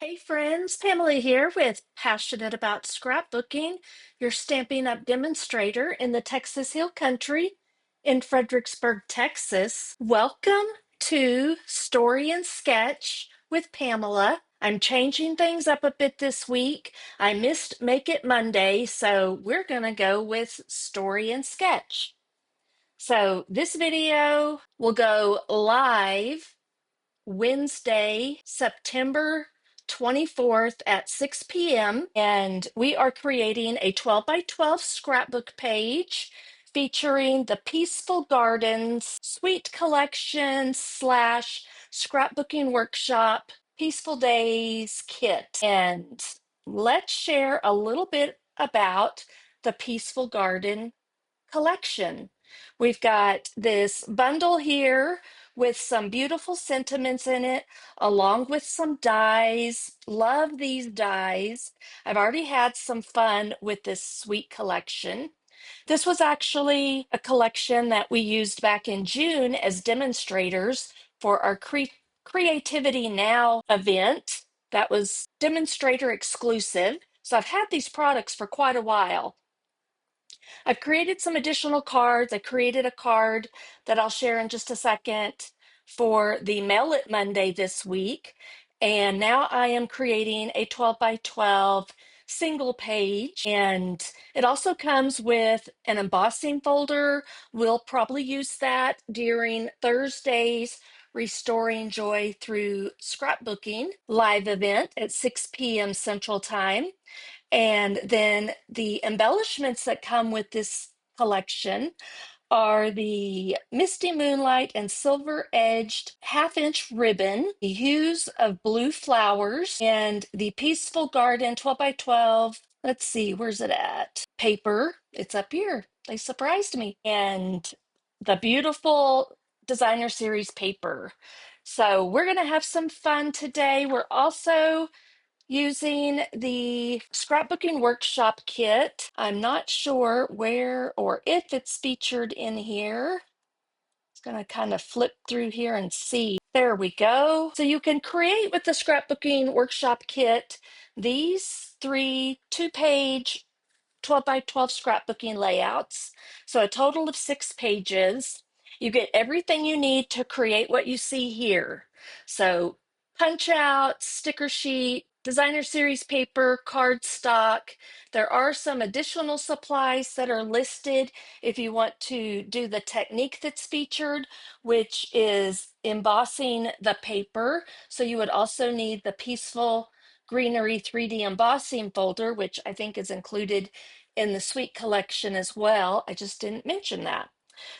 Hey friends, Pamela here with Passionate About Scrapbooking, your Stampin' Up! Demonstrator in the Texas Hill Country in Fredericksburg, Texas. Welcome to Story and Sketch with Pamela. I'm changing things up a bit this week. I missed Make It Monday, so we're going to go with Story and Sketch. So this video will go live Wednesday, September 24th at 6 p.m. And we are creating a 12 by 12 scrapbook page featuring the Peaceful Gardens Suite Collection slash Scrapbooking Workshop Peaceful Days Kit. And let's share a little bit about the Peaceful Garden collection. We've got this bundle here with some beautiful sentiments in it, along with some dies. Love these dies. I've already had some fun with this sweet collection. This was actually a collection that we used back in June as demonstrators for our Creativity Now event. That was demonstrator exclusive. So I've had these products for quite a while. I've created some additional cards. I created a card that I'll share in just a second for the Mail It Monday this week. And now I am creating a 12 by 12 single page. And it also comes with an embossing folder. We'll probably use that during Thursday's Restoring Joy Through Scrapbooking live event at 6 p.m. Central Time. And then the embellishments that come with this collection are the Misty Moonlight and Silver Edged half-inch ribbon, the hues of blue flowers, and the Peaceful Garden 12 by 12. Let's see, where's it at? Paper. It's up here. They surprised me. And the beautiful designer series paper. So we're going to have some fun today. We're also using the scrapbooking workshop kit. I'm not sure where or if it's featured in here. It's going to kind of flip through here and see. There we go. So you can create with the scrapbooking workshop kit these three 2-page 12 by 12 scrapbooking layouts. So a total of 6 pages. You get everything you need to create what you see here. So punch out, sticker sheet, designer series paper, cardstock. There are some additional supplies that are listed if you want to do the technique that's featured, which is embossing the paper. So you would also need the Peaceful Greenery 3D embossing folder, which I think is included in the Suite collection as well. I just didn't mention that.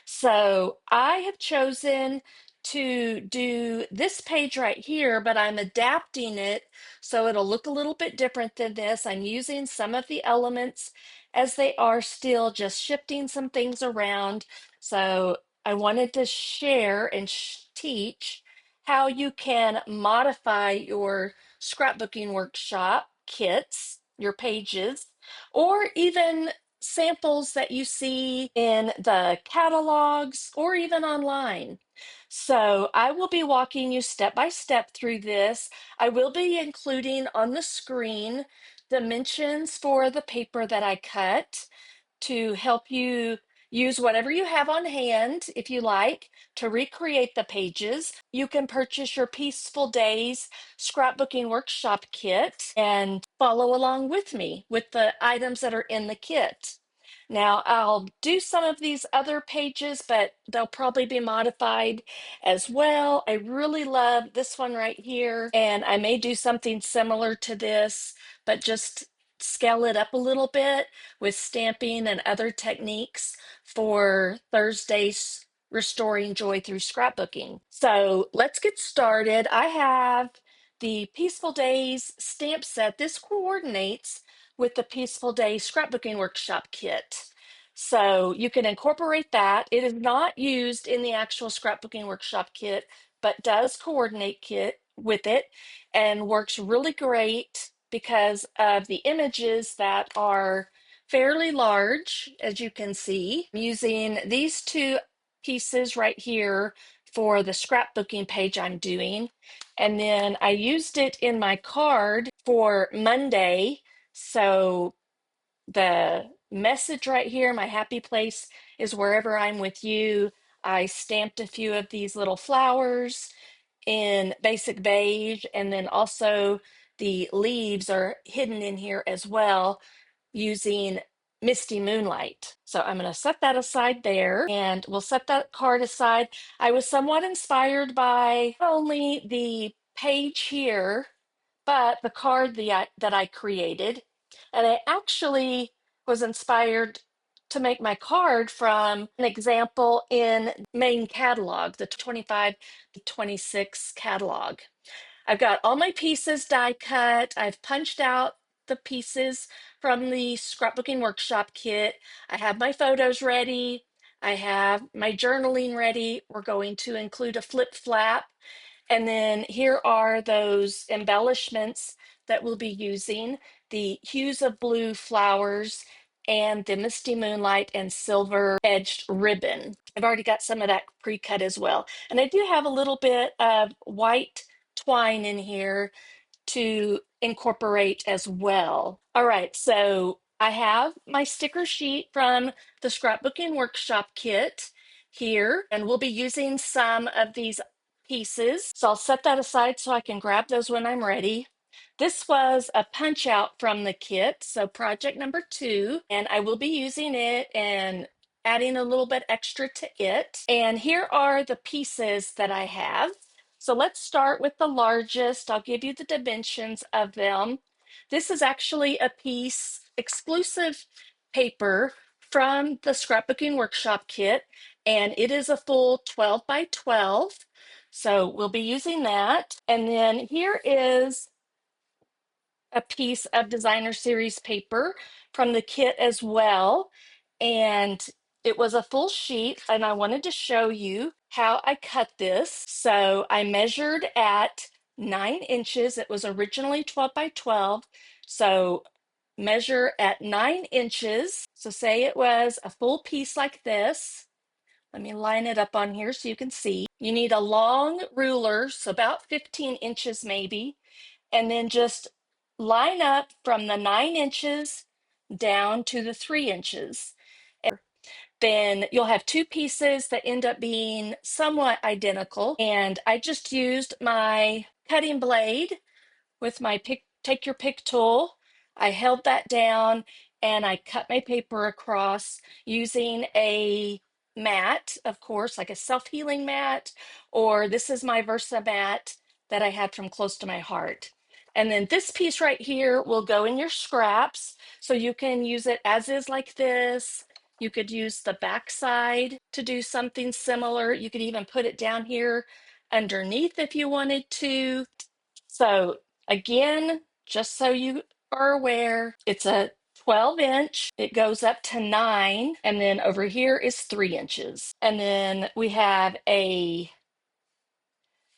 So I have chosen to do this page right here, but I'm adapting it so it'll look a little bit different than this. I'm using some of the elements as they are still, just shifting some things around. So I wanted to share and teach how you can modify your scrapbooking workshop kits, your pages, or even samples that you see in the catalogs or even online. So I will be walking you step by step through this. I will be including on the screen dimensions for the paper that I cut to help you use whatever you have on hand, if you like, to recreate the pages. You can purchase your Peaceful Days scrapbooking workshop kit and follow along with me with the items that are in the kit. Now, I'll do some of these other pages, but they'll probably be modified as well. I really love this one right here, and I may do something similar to this, but just scale it up a little bit with stamping and other techniques for Thursday's Restoring Joy Through Scrapbooking. So let's get started. I have the Peaceful Days stamp set. This coordinates with the Peaceful Days Scrapbooking Workshop Kit. So you can incorporate that. It is not used in the actual Scrapbooking Workshop Kit, but does coordinate kit with it and works really great because of the images that are fairly large, as you can see. I'm using these two pieces right here for the scrapbooking page I'm doing. And then I used it in my card for Monday. So the message right here, my happy place is wherever I'm with you. I stamped a few of these little flowers in basic beige, and then also the leaves are hidden in here as well using Misty Moonlight. So I'm going to set that aside there, and we'll set that card aside. I was somewhat inspired by not only the page here, but the card that I created. And I actually was inspired to make my card from an example in main catalog, the 25 to 26 catalog. I've got all my pieces die cut. I've punched out the pieces from the scrapbooking workshop kit. I have my photos ready. I have my journaling ready. We're going to include a flip flap. And then here are those embellishments that we'll be using, the hues of blue flowers and the misty moonlight and silver edged ribbon. I've already got some of that pre-cut as well. And I do have a little bit of white twine in here to incorporate as well. All right, so I have my sticker sheet from the Scrapbooking Workshop Kit here, and we'll be using some of these pieces. So I'll set that aside so I can grab those when I'm ready. This was a punch out from the kit, so project number 2, and I will be using it and adding a little bit extra to it. And here are the pieces that I have. So let's start with the largest. I'll give you the dimensions of them. This is actually a piece exclusive paper from the Scrapbooking Workshop Kit, and it is a full 12 by 12. So we'll be using that. And then here is a piece of designer series paper from the kit as well. And it was a full sheet, and I wanted to show you how I cut this. So I measured at 9 inches. It was originally 12 by 12. So measure at 9 inches. So say it was a full piece like this. Let me line it up on here so you can see. You need a long ruler, so about 15 inches maybe, and then just line up from the 9 inches down to the 3 inches. Then you'll have two pieces that end up being somewhat identical. And I just used my cutting blade with my take your pick tool. I held that down and I cut my paper across using a mat, of course, like a self-healing mat, or this is my Versa mat that I had from Close to My Heart. And then this piece right here will go in your scraps, so you can use it as is like this. You could use the back side to do something similar. You could even put it down here underneath if you wanted to. So again, just so you are aware, it's a 12-inch. It goes up to 9, and then over here is 3 inches. And then we have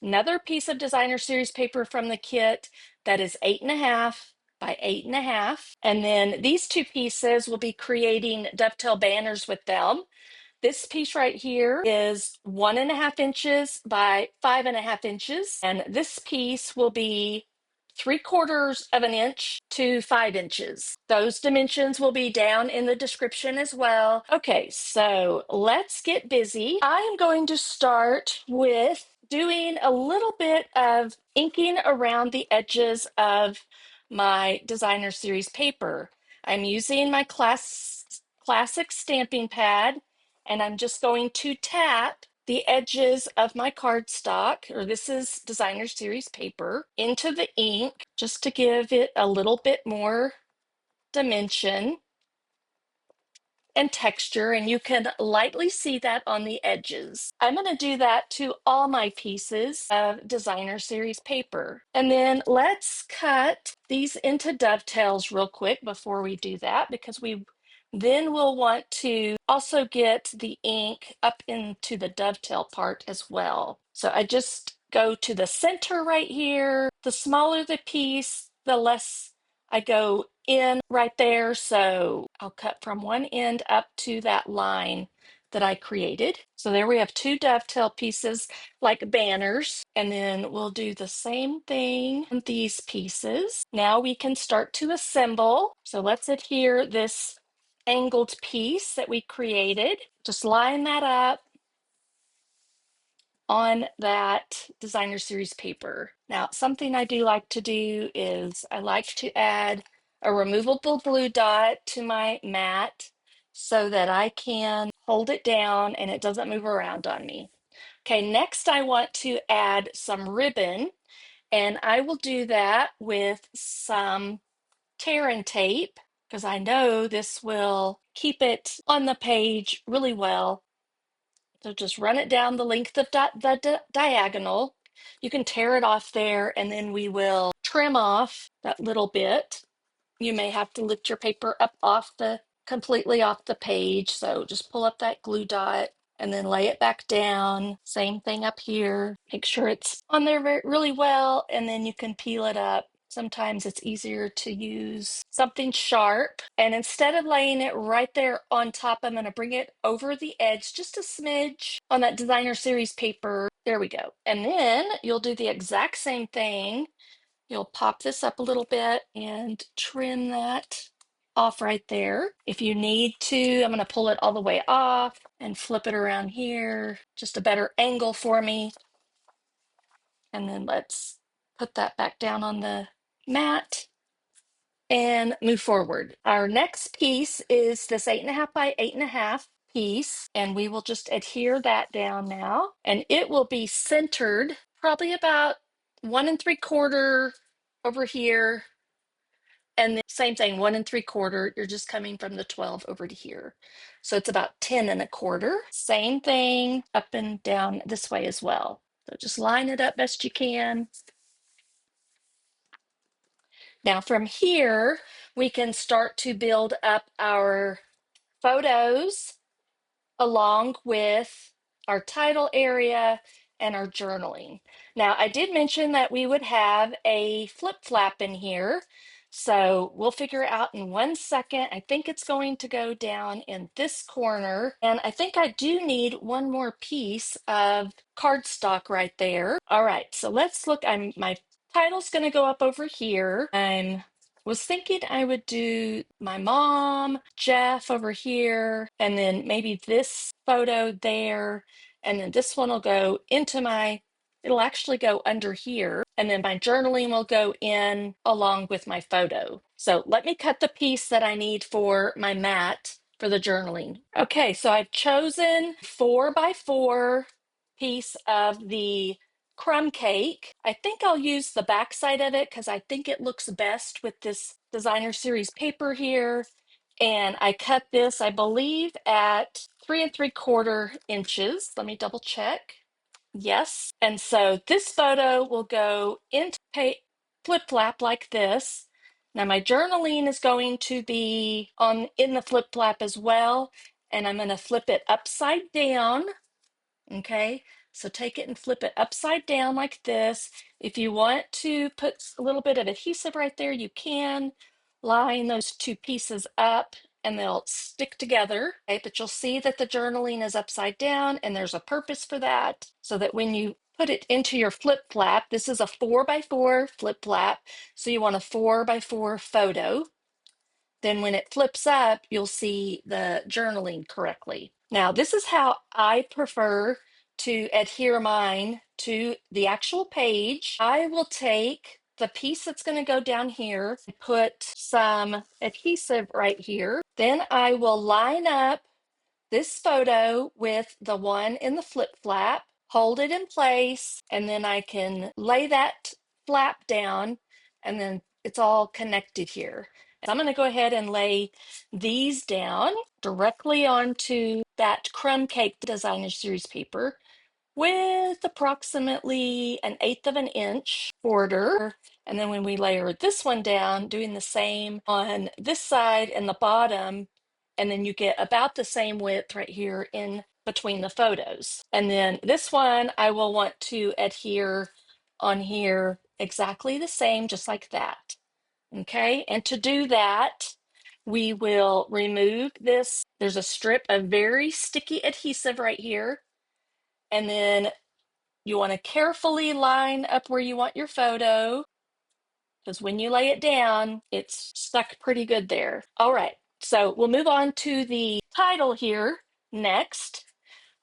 another piece of designer series paper from the kit that is 8.5 by 8.5. And then these two pieces will be creating dovetail banners with them. This piece right here is 1.5 inches by 5.5 inches. And this piece will be 3/4 of an inch to 5 inches. Those dimensions will be down in the description as well. Okay, so let's get busy. I am going to start with doing a little bit of inking around the edges of my designer series paper. I'm using my classic stamping pad, and I'm just going to tap the edges of my cardstock, or this is designer series paper, into the ink just to give it a little bit more dimension and texture, and you can lightly see that on the edges. I'm going to do that to all my pieces of designer series paper. And then let's cut these into dovetails real quick before we do that, because we then we'll want to also get the ink up into the dovetail part as well. So I just go to the center right here. The smaller the piece, the less I go in right there. So I'll cut from one end up to that line that I created. So there we have two dovetail pieces like banners, and then we'll do the same thing on these pieces. Now we can start to assemble. So let's adhere this angled piece that we created. Just line that up on that designer series paper. Now, something I do like to do is I like to add a removable glue dot to my mat so that I can hold it down and it doesn't move around on me. Okay, next I want to add some ribbon, and I will do that with some tear and tape because I know this will keep it on the page really well. So just run it down the length of the diagonal. You can tear it off there, and then we will trim off that little bit. You may have to lift your paper up completely off the page. So just pull up that glue dot and then lay it back down. Same thing up here. Make sure it's on there really well, and then you can peel it up. Sometimes it's easier to use something sharp. And instead of laying it right there on top, I'm going to bring it over the edge just a smidge on that designer series paper. There we go. And then you'll do the exact same thing. You'll pop this up a little bit and trim that off right there. If you need to, I'm going to pull it all the way off and flip it around here. Just a better angle for me. And then let's put that back down on the mat and move forward. Our next piece is this 8.5 by 8.5 piece, and we will just adhere that down now. And it will be centered probably about 1 3/4 over here. And the same thing, 1 3/4, you're just coming from the 12 over to here. So it's about 10 1/4. Same thing up and down this way as well. So just line it up best you can. Now from here, we can start to build up our photos along with our title area and our journaling. Now, I did mention that we would have a flip flap in here. So we'll figure it out in 1 second. I think it's going to go down in this corner. And I think I do need one more piece of cardstock right there. All right, so let's look. My title's going to go up over here. I was thinking I would do my mom, Jeff over here, and then maybe this photo there. And then this one will go into it'll actually go under here. And then my journaling will go in along with my photo. So let me cut the piece that I need for my mat for the journaling. Okay, so I've chosen 4x4 piece of the crumb cake. I think I'll use the back side of it because I think it looks best with this designer series paper here. And I cut this, I believe, at 3 3/4 inches. Let me double check. Yes. And so this photo will go into flip flap like this. Now my journaling is going to be in the flip flap as well. And I'm going to flip it upside down. Okay, so take it and flip it upside down like this. If you want to put a little bit of adhesive right there, you can line those two pieces up and they'll stick together. Okay, but you'll see that the journaling is upside down and there's a purpose for that so that when you put it into your flip flap, this is a 4x4 flip flap. So you want a 4x4 photo. Then when it flips up, you'll see the journaling correctly. Now, this is how I prefer to adhere mine to the actual page. I will take the piece that's going to go down here and put some adhesive right here. Then I will line up this photo with the one in the flip flap, hold it in place, and then I can lay that flap down and then it's all connected here. So I'm going to go ahead and lay these down directly onto that crumb cake designer series paper with approximately 1/8 of an inch border. And then when we layer this one down, doing the same on this side and the bottom, and then you get about the same width right here in between the photos. And then this one, I will want to adhere on here exactly the same, just like that. Okay, and to do that, we will remove this There's a strip of very sticky adhesive right here. And then you want to carefully line up where you want your photo, because when you lay it down, it's stuck pretty good there. All right, so we'll move on to the title here next.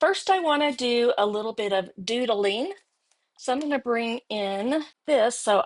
First, I want to do a little bit of doodling. So I'm going to bring in this so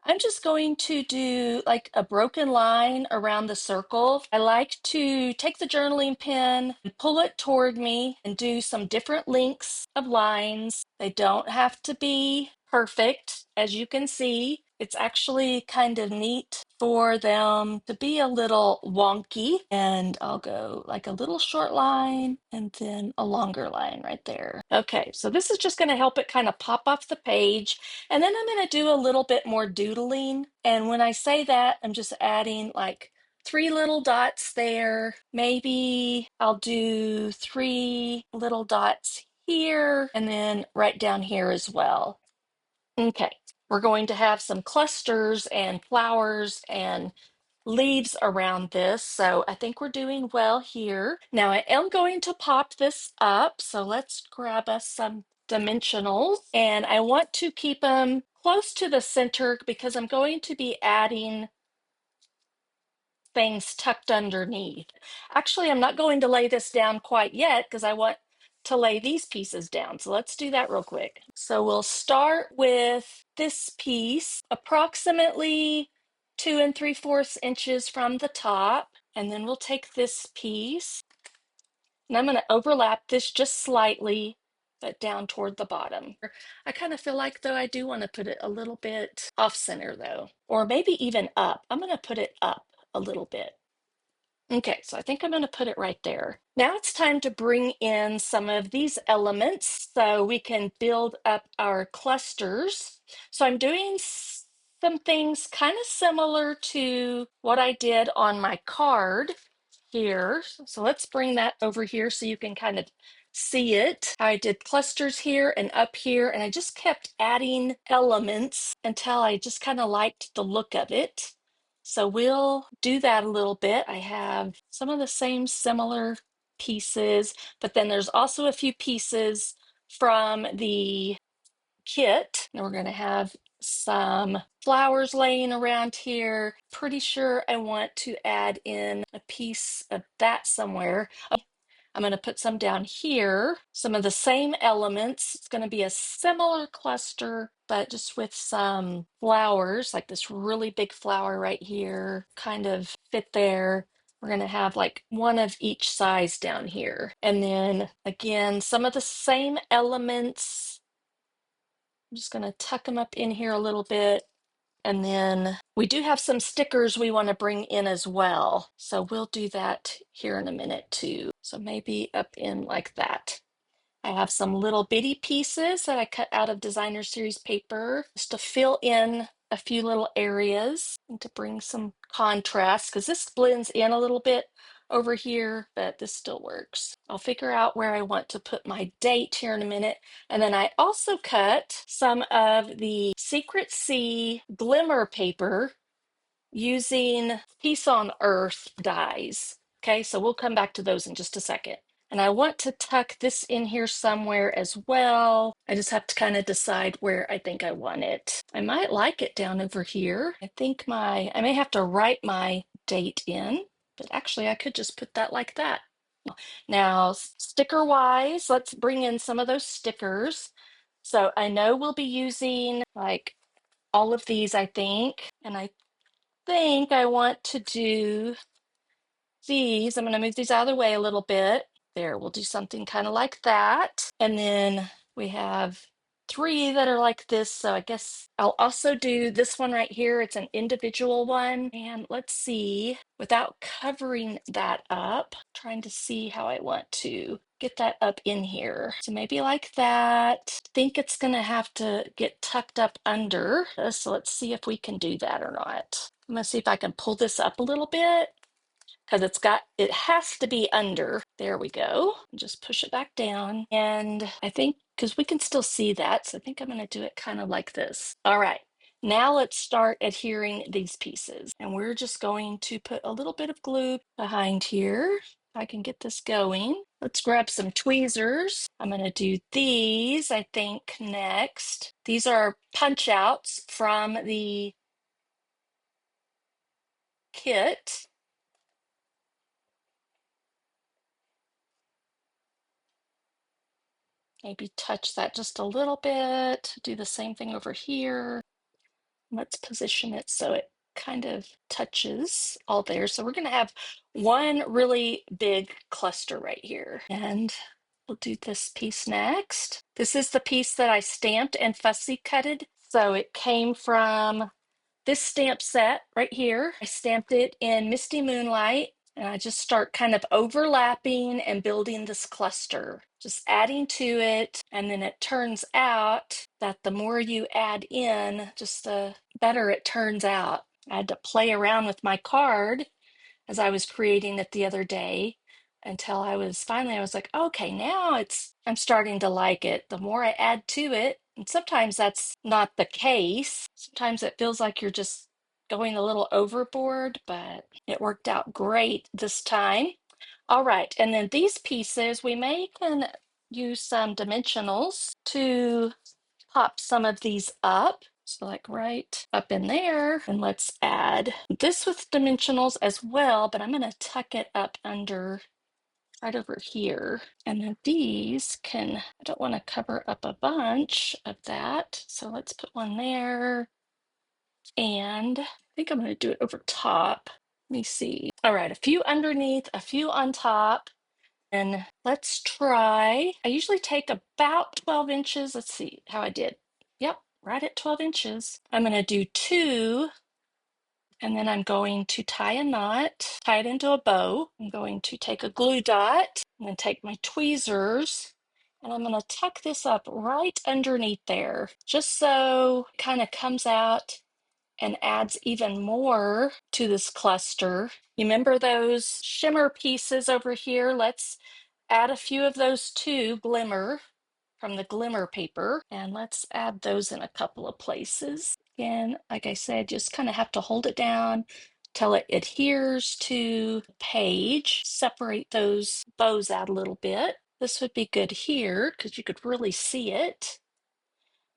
I'm just going to do like a broken line around the circle. I like to take the journaling pen and pull it toward me and do some different lengths of lines. They don't have to be perfect. As you can see, it's actually kind of neat for them to be a little wonky. And I'll go like a little short line and then a longer line right there. Okay, so this is just going to help it kind of pop off the page. And then I'm going to do a little bit more doodling. And when I say that, I'm just adding like 3 little dots there. Maybe I'll do 3 little dots here and then right down here as well. Okay, we're going to have some clusters and flowers and leaves around this, so I think we're doing well here. Now I am going to pop this up, so let's grab us some dimensionals, and I want to keep them close to the center because I'm going to be adding things tucked underneath. Actually, I'm not going to lay this down quite yet because I want to lay these pieces down. So let's do that real quick. So we'll start with this piece, approximately 2 3/4 inches from the top. And then we'll take this piece and I'm going to overlap this just slightly, but down toward the bottom. I kind of feel like though I do want to put it a little bit off center though, or maybe even up. I'm going to put it up a little bit. Okay, so I think I'm going to put it right there. Now it's time to bring in some of these elements so we can build up our clusters. So I'm doing some things kind of similar to what I did on my card here. So let's bring that over here so you can kind of see it. I did clusters here and up here, and I just kept adding elements until I just kind of liked the look of it. So we'll do that a little bit. I have some of the same similar pieces, but then there's also a few pieces from the kit. And we're going to have some flowers laying around here. Pretty sure I want to add in a piece of that somewhere. I'm going to put some down here, some of the same elements. It's going to be a similar cluster, but just with some flowers, like this really big flower right here, kind of fit there. We're going to have like one of each size down here. And then again, some of the same elements. I'm just going to tuck them up in here a little bit. And then we do have some stickers we want to bring in as well. So we'll do that here in a minute too. So maybe up in like that. I have some little bitty pieces that I cut out of designer series paper just to fill in a few little areas and to bring some contrast because this blends in a little bit over here, but this still works. I'll figure out where I want to put my date here in a minute. And then I also cut some of the Secret Sea glimmer paper using Peace on Earth dies. Okay, so we'll come back to those in just a second. And I want to tuck this in here somewhere as well. I just have to kind of decide where I think I want it. I might like it down over here. I may have to write my date in, but actually I could just put that like that. Now, sticker wise, let's bring in some of those stickers. So I know we'll be using like all of these, I think, and I think I want to do these. I'm going to move these out of the way a little bit. There, we'll do something kind of like that. And then we have 3 that are like this. So I guess I'll also do this one right here. It's an individual one. And let's see, without covering that up, trying to see how I want to get that up in here. So maybe like that. I think it's going to have to get tucked up under this. So let's see if we can do that or not. I'm going to see if I can pull this up a little bit because it has to be under. There we go. Just push it back down. And I think, because we can still see that, so I think I'm going to do it kind of like this. All right. Now let's start adhering these pieces. And we're just going to put a little bit of glue behind here. If I can get this going. Let's grab some tweezers. I'm going to do these, I think, next. These are punch outs from the kit. Maybe touch that just a little bit. Do the same thing over here. Let's position it so it kind of touches all there. So we're going to have one really big cluster right here. And we'll do this piece next. This is the piece that I stamped and fussy cutted. So it came from this stamp set right here. I stamped it in Misty Moonlight. And I just start kind of overlapping and building this cluster, just adding to it. And then it turns out that the more you add in, just the better it turns out. I had to play around with my card as I was creating it the other day until I was like, okay, now I'm starting to like it. The more I add to it, and sometimes that's not the case. Sometimes it feels like you're just going a little overboard, but it worked out great this time. All right, and then these pieces, we can use some dimensionals to pop some of these up. So like right up in there, and let's add this with dimensionals as well, but I'm going to tuck it up under right over here. And then these I don't want to cover up a bunch of that. So let's put one there. And I think I'm going to do it over top. Let me see. All right, a few underneath, a few on top. And let's try, I usually take about 12 inches. Let's see how I did. Yep, right at 12 inches. I'm going to do 2, and then I'm going to tie a knot, tie it into a bow. I'm going to take a glue dot and then take my tweezers, and I'm going to tuck this up right underneath there, just so it kind of comes out and adds even more to this cluster. You remember those shimmer pieces over here? Let's add a few of those too, glimmer, from the glimmer paper, and let's add those in a couple of places. Again, like I said, just kind of have to hold it down till it adheres to the page. Separate those bows out a little bit. This would be good here because you could really see it.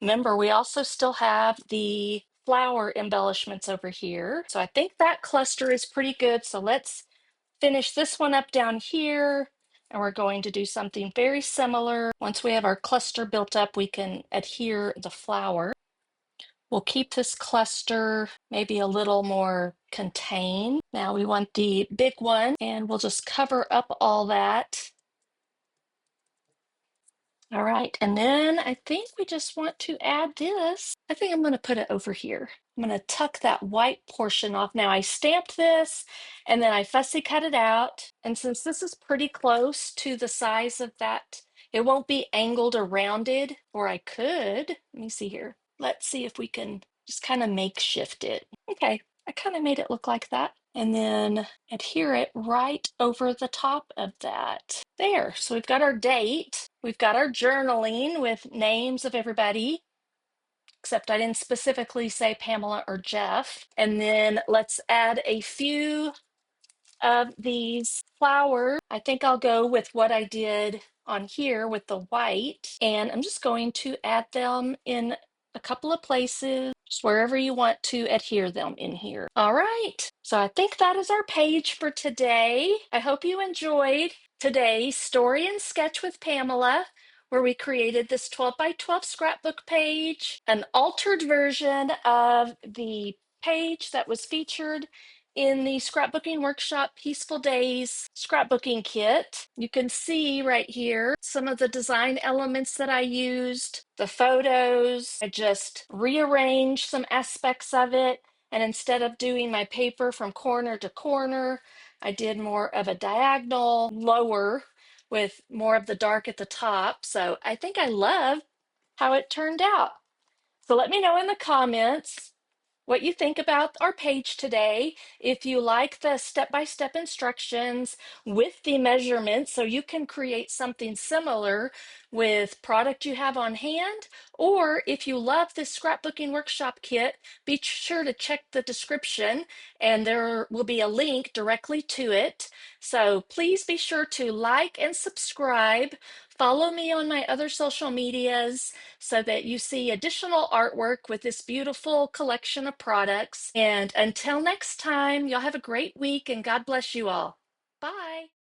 Remember, we also still have the flower embellishments over here. So I think that cluster is pretty good. So let's finish this one up down here. And we're going to do something very similar. Once we have our cluster built up, we can adhere the flower. We'll keep this cluster maybe a little more contained. Now we want the big one, and we'll just cover up all that. All right, and then I think we just want to add this. I think I'm going to put it over here. I'm going to tuck that white portion off. Now I stamped this and then I fussy cut it out. And since this is pretty close to the size of that, it won't be angled or rounded, or I could. Let me see here. Let's see if we can just kind of makeshift it. Okay, I kind of made it look like that. And then adhere it right over the top of that. There, so we've got our date. We've got our journaling with names of everybody, except I didn't specifically say Pamela or Jeff. And then let's add a few of these flowers. I think I'll go with what I did on here with the white. And I'm just going to add them in a couple of places, just wherever you want to adhere them in here. All right, so I think that is our page for today. I hope you enjoyed today's story and sketch with Pamela, where we created this 12 by 12 scrapbook page, an altered version of the page that was featured in the scrapbooking workshop Peaceful Days scrapbooking kit. You can see right here some of the design elements that I used, the photos. I just rearranged some aspects of it, and instead of doing my paper from corner to corner, I did more of a diagonal lower with more of the dark at the top. So I think I love how it turned out. So let me know in the comments what you think about our page today. If you like the step-by-step instructions with the measurements so you can create something similar with product you have on hand, or if you love this scrapbooking workshop kit, be sure to check the description and there will be a link directly to it. So please be sure to like and subscribe. Follow me on my other social medias so that you see additional artwork with this beautiful collection of products. And until next time, y'all have a great week and God bless you all. Bye.